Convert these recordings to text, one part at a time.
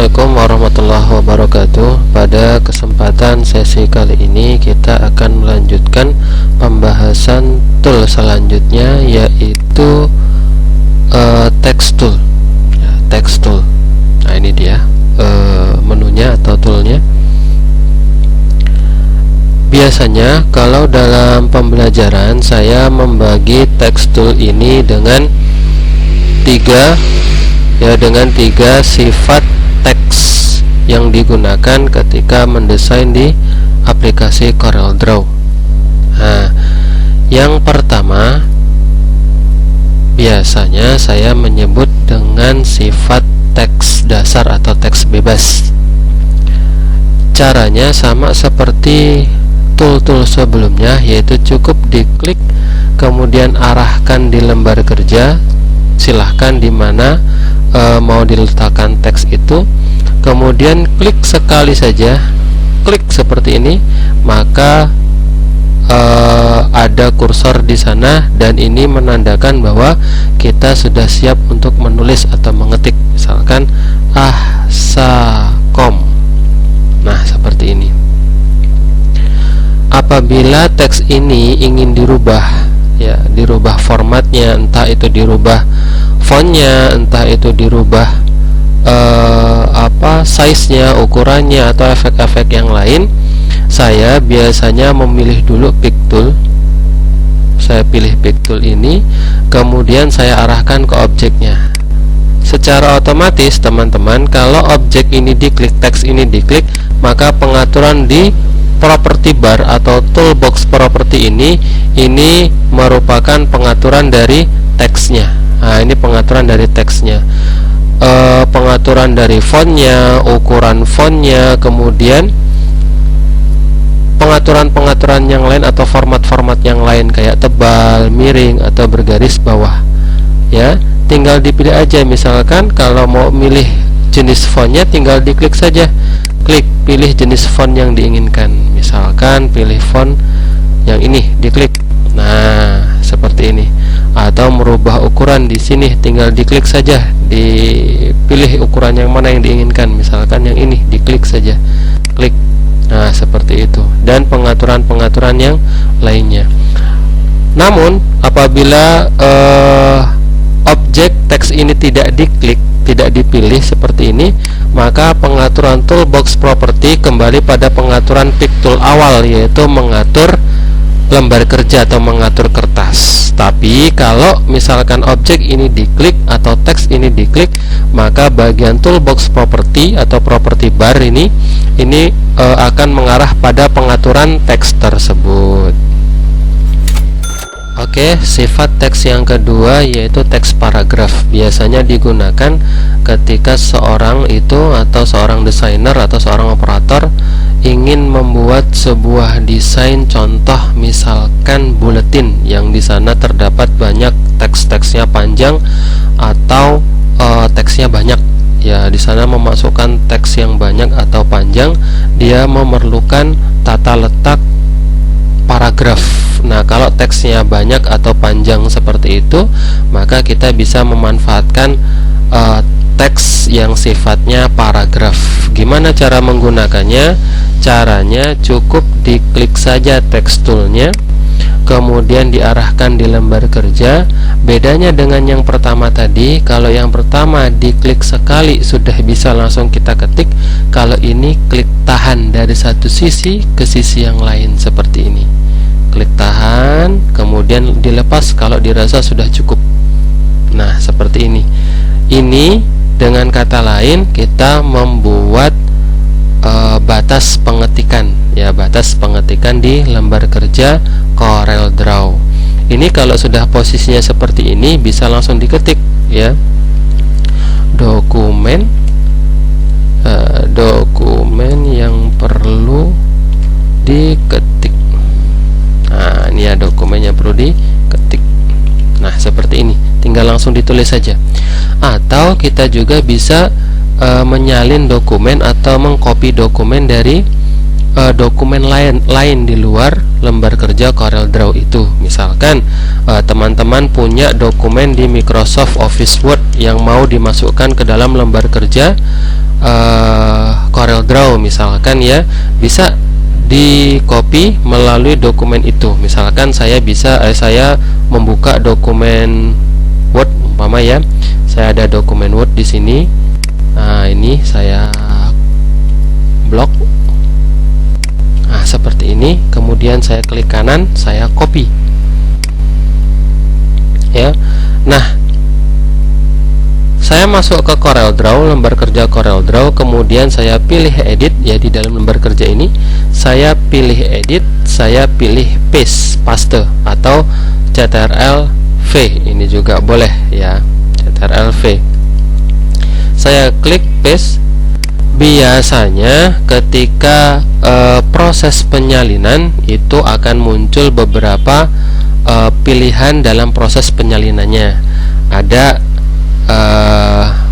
Assalamualaikum warahmatullahi wabarakatuh. Pada kesempatan sesi kali ini kita akan melanjutkan pembahasan tool selanjutnya, yaitu text tool. Text tool. Nah, ini dia menunya atau toolnya. Biasanya kalau dalam pembelajaran saya membagi text tool ini dengan tiga sifat teks yang digunakan ketika mendesain di aplikasi CorelDRAW. Nah, yang pertama biasanya saya menyebut dengan sifat teks dasar atau teks bebas. Caranya sama seperti tool-tool sebelumnya, yaitu cukup diklik kemudian arahkan di lembar kerja, silahkan di mana mau diletakkan teks itu, kemudian klik sekali saja, klik seperti ini, maka ada kursor di sana dan ini menandakan bahwa kita sudah siap untuk menulis atau mengetik, misalkan ahsakom. Nah, seperti ini. Apabila teks ini ingin dirubah, ya, dirubah formatnya, entah itu dirubah fontnya, entah itu dirubah size-nya, ukurannya, atau efek-efek yang lain, saya biasanya memilih dulu pick tool. Saya pilih pick tool ini, kemudian saya arahkan ke objeknya. Secara otomatis teman-teman, kalau objek ini diklik, teks ini diklik, maka pengaturan di property bar atau toolbox property ini merupakan pengaturan dari teksnya. Nah, ini pengaturan dari teksnya, pengaturan dari fontnya, ukuran fontnya, kemudian pengaturan-pengaturan yang lain atau format-format yang lain kayak tebal, miring, atau bergaris bawah. Ya, tinggal dipilih aja. Misalkan kalau mau milih jenis fontnya, tinggal diklik saja, klik pilih jenis font yang diinginkan. Misalkan pilih font yang ini, diklik. Nah, seperti ini. Atau merubah ukuran di sini, tinggal diklik saja, dipilih ukuran yang mana yang diinginkan. Misalkan yang ini, diklik saja, klik. Nah, seperti itu. Dan pengaturan-pengaturan yang lainnya. Namun apabila objek teks ini tidak diklik, tidak dipilih seperti ini, maka pengaturan toolbox property kembali pada pengaturan pick tool awal, yaitu mengatur lembar kerja atau mengatur kertas. Tapi kalau misalkan objek ini diklik atau teks ini diklik, maka bagian toolbox property atau property bar ini akan mengarah pada pengaturan teks tersebut. Oke, sifat teks yang kedua yaitu teks paragraf. Biasanya digunakan ketika seorang desainer atau seorang operator ingin membuat sebuah desain contoh, misalkan buletin yang di sana terdapat banyak teks-teksnya panjang atau teksnya banyak. Ya, di sana memasukkan teks yang banyak atau panjang, dia memerlukan tata letak paragraf. Nah, kalau teksnya banyak atau panjang seperti itu, maka kita bisa memanfaatkan teks yang sifatnya paragraf. Gimana cara menggunakannya? Caranya cukup diklik saja teks toolnya, kemudian diarahkan di lembar kerja. Bedanya dengan yang pertama tadi, kalau yang pertama diklik sekali sudah bisa langsung kita ketik. Kalau ini klik tahan dari satu sisi ke sisi yang lain seperti ini. Klik tahan, kemudian dilepas kalau dirasa sudah cukup. Nah, seperti ini. Ini dengan kata lain kita membuat batas pengetikan, ya, batas pengetikan di lembar kerja CorelDRAW. Ini kalau sudah posisinya seperti ini bisa langsung diketik, ya. Dokumen yang perlu diketik. Nah, ini ya dokumen yang perlu diketik. Nah, seperti ini, tinggal langsung ditulis saja. Atau kita juga bisa menyalin dokumen atau mengcopy dokumen dari dokumen lain di luar lembar kerja CorelDRAW itu. Misalkan teman-teman punya dokumen di Microsoft Office Word yang mau dimasukkan ke dalam lembar kerja Corel Draw misalkan ya, bisa di copy melalui dokumen itu. Misalkan saya membuka dokumen Word umpama ya, saya ada dokumen Word di sini. Nah, ini saya blok. Nah, seperti ini. Kemudian saya klik kanan, saya copy. Ya. Nah, saya masuk ke Corel Draw, lembar kerja Corel Draw, kemudian saya pilih edit ya, di dalam lembar kerja ini saya pilih edit, saya pilih paste atau Ctrl+V, ini juga boleh ya, Ctrl+V. Saya klik paste. Biasanya ketika proses penyalinan itu akan muncul beberapa pilihan dalam proses penyalinannya. Ada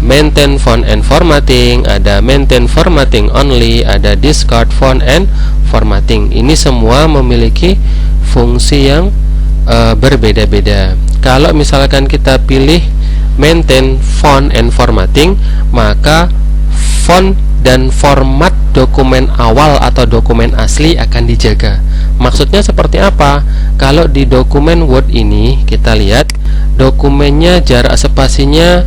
maintain font and formatting, ada maintain formatting only, ada discard font and formatting. Ini semua memiliki fungsi yang berbeda-beda. Kalau misalkan kita pilih maintain font and formatting, maka font dan format dokumen awal atau dokumen asli akan dijaga. Maksudnya seperti apa? Kalau di dokumen Word ini kita lihat dokumennya jarak spasinya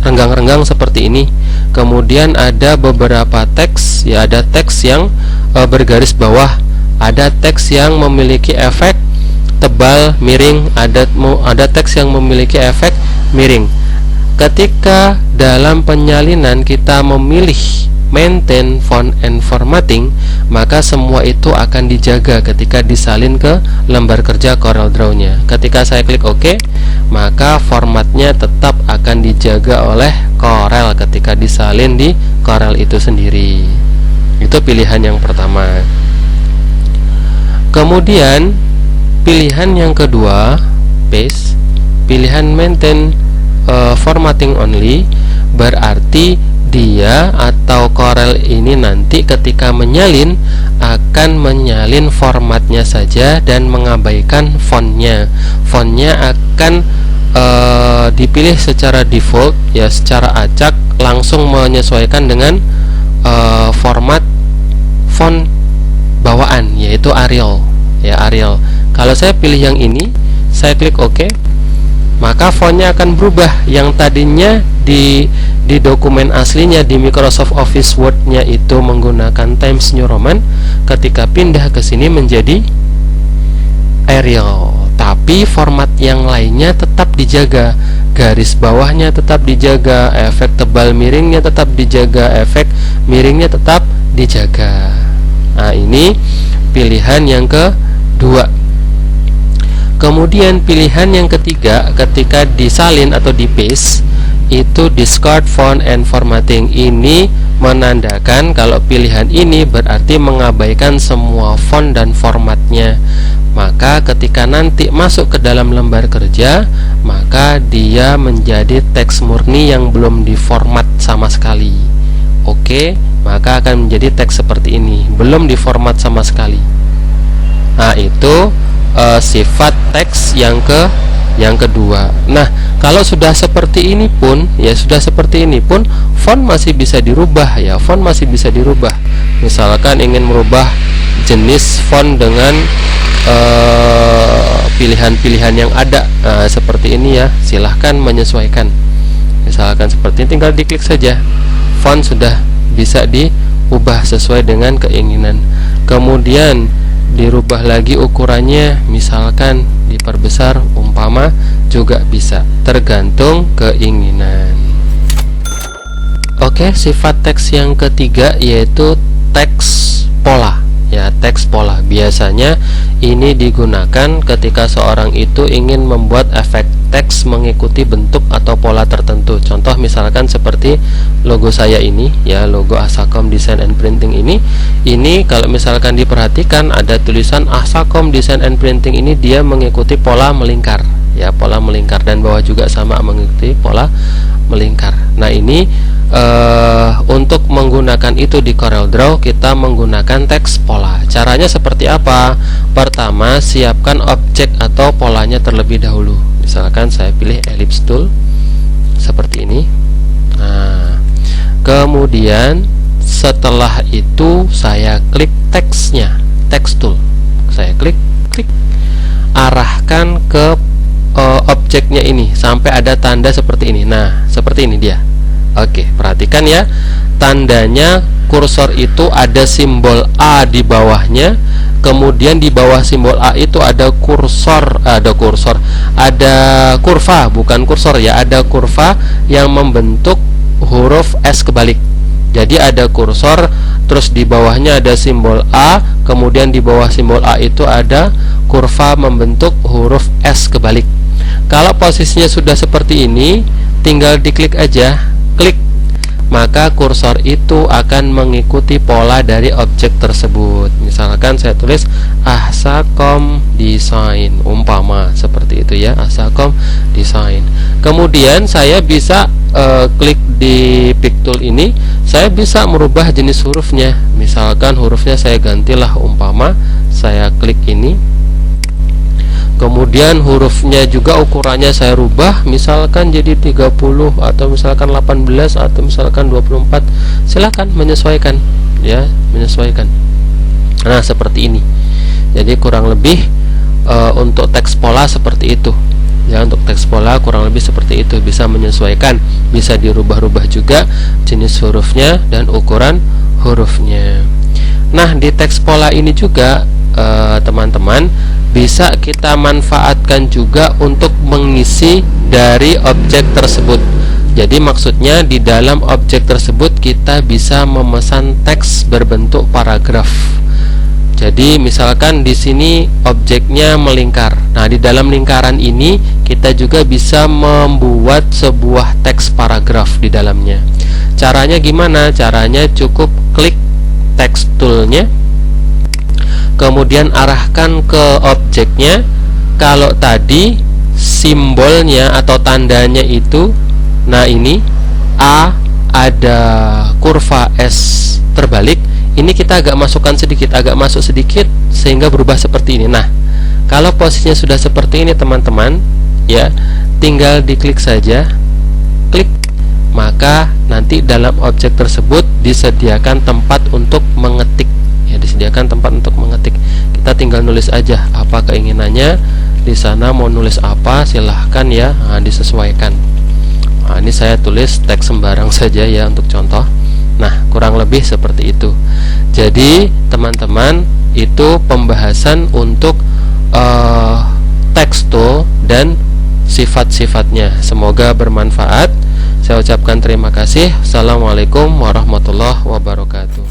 renggang-renggang seperti ini. Kemudian ada beberapa teks ya, ada teks yang bergaris bawah, ada teks yang memiliki efek tebal miring, ada teks yang memiliki efek miring. Ketika dalam penyalinan kita memilih maintain font and formatting, maka semua itu akan dijaga ketika disalin ke lembar kerja Corel Draw-nya. Ketika saya klik OK, maka formatnya tetap akan dijaga oleh Corel ketika disalin di Corel itu sendiri. Itu pilihan yang pertama. Kemudian pilihan yang kedua, paste, pilihan maintain formatting only, berarti dia atau Corel ini nanti ketika menyalin akan menyalin formatnya saja dan mengabaikan fontnya. Fontnya akan dipilih secara default ya, secara acak, langsung menyesuaikan dengan format font bawaan, yaitu Arial ya, Arial. Kalau saya pilih yang ini, saya klik OK, maka fontnya akan berubah. Yang tadinya di dokumen aslinya di Microsoft Office Word-nya itu menggunakan Times New Roman, ketika pindah ke sini menjadi Arial. Tapi format yang lainnya tetap dijaga, garis bawahnya tetap dijaga, efek tebal miringnya tetap dijaga, efek miringnya tetap dijaga. Nah, ini pilihan yang kedua. Kemudian pilihan yang ketiga, ketika disalin atau di paste, itu discard font and formatting. Ini menandakan kalau pilihan ini berarti mengabaikan semua font dan formatnya. Maka ketika nanti masuk ke dalam lembar kerja, maka dia menjadi teks murni yang belum diformat sama sekali. Oke, maka akan menjadi teks seperti ini, belum diformat sama sekali. Nah, itu sifat teks yang kedua. Nah, kalau sudah seperti ini pun ya, font masih bisa dirubah ya, font masih bisa dirubah. Misalkan ingin merubah jenis font dengan pilihan-pilihan yang ada, seperti ini ya, silahkan menyesuaikan. Misalkan seperti ini, tinggal diklik saja, font sudah bisa diubah sesuai dengan keinginan. Kemudian dirubah lagi ukurannya, misalkan diperbesar umpama, juga bisa, tergantung keinginan. Oke, sifat teks yang ketiga yaitu teks pola ya, teks pola. Biasanya ini digunakan ketika seorang itu ingin membuat efek teks mengikuti bentuk atau pola tertentu. Contoh misalkan seperti logo saya ini ya, logo Asacom Design and Printing ini kalau misalkan diperhatikan ada tulisan Asacom Design and Printing, ini dia mengikuti pola melingkar ya, pola melingkar, dan bawah juga sama mengikuti pola melingkar. Nah, ini untuk menggunakan itu di Corel Draw kita menggunakan teks pola. Caranya seperti apa? Pertama, siapkan objek atau polanya terlebih dahulu. Misalkan saya pilih ellipse tool seperti ini. Nah, Kemudian setelah itu saya klik teksnya, text tool. Saya klik, arahkan ke objeknya ini sampai ada tanda seperti ini. Nah, seperti ini dia. Oke, perhatikan ya. Tandanya kursor itu ada simbol A di bawahnya. Kemudian di bawah simbol A itu ada ada kurva, bukan kursor ya, ada kurva yang membentuk huruf S kebalik. Jadi ada kursor, terus di bawahnya ada simbol A, kemudian di bawah simbol A itu ada kurva membentuk huruf S kebalik. Kalau posisinya sudah seperti ini, tinggal diklik aja, klik, maka kursor itu akan mengikuti pola dari objek tersebut. Misalkan saya tulis Ahsakom Design, umpama seperti itu ya, Ahsakom Design. Kemudian saya bisa klik di pick tool ini, saya bisa merubah jenis hurufnya. Misalkan hurufnya saya gantilah, umpama saya klik ini, kemudian hurufnya juga ukurannya saya rubah, misalkan jadi 30 atau misalkan 18 atau misalkan 24. Silahkan menyesuaikan ya, menyesuaikan. Nah, seperti ini. Jadi kurang lebih untuk teks pola seperti itu ya, untuk teks pola kurang lebih seperti itu, bisa menyesuaikan, bisa dirubah-rubah juga jenis hurufnya dan ukuran hurufnya. Nah, di teks pola ini juga teman-teman bisa kita manfaatkan juga untuk mengisi dari objek tersebut. Jadi maksudnya di dalam objek tersebut kita bisa memesan teks berbentuk paragraf. Jadi misalkan di sini objeknya melingkar. Nah, di dalam lingkaran ini kita juga bisa membuat sebuah teks paragraf di dalamnya. Caranya gimana? Caranya cukup klik text toolnya, kemudian arahkan ke objeknya. Kalau tadi simbolnya atau tandanya itu, nah ini A ada kurva S terbalik, ini kita agak masuk sedikit sehingga berubah seperti ini. Nah, kalau posisinya sudah seperti ini teman-teman ya, tinggal diklik saja, klik, maka nanti dalam objek tersebut disediakan tempat untuk mengetik ya, disediakan tempat untuk mengetik. Kita tinggal nulis aja apa keinginannya di sana, mau nulis apa silahkan ya, disesuaikan. Nah, ini saya tulis teks sembarang saja ya untuk contoh. Nah, kurang lebih seperti itu. Jadi teman-teman, itu pembahasan untuk teks tool dan sifat-sifatnya. Semoga bermanfaat. Saya ucapkan terima kasih. Assalamualaikum warahmatullahi wabarakatuh.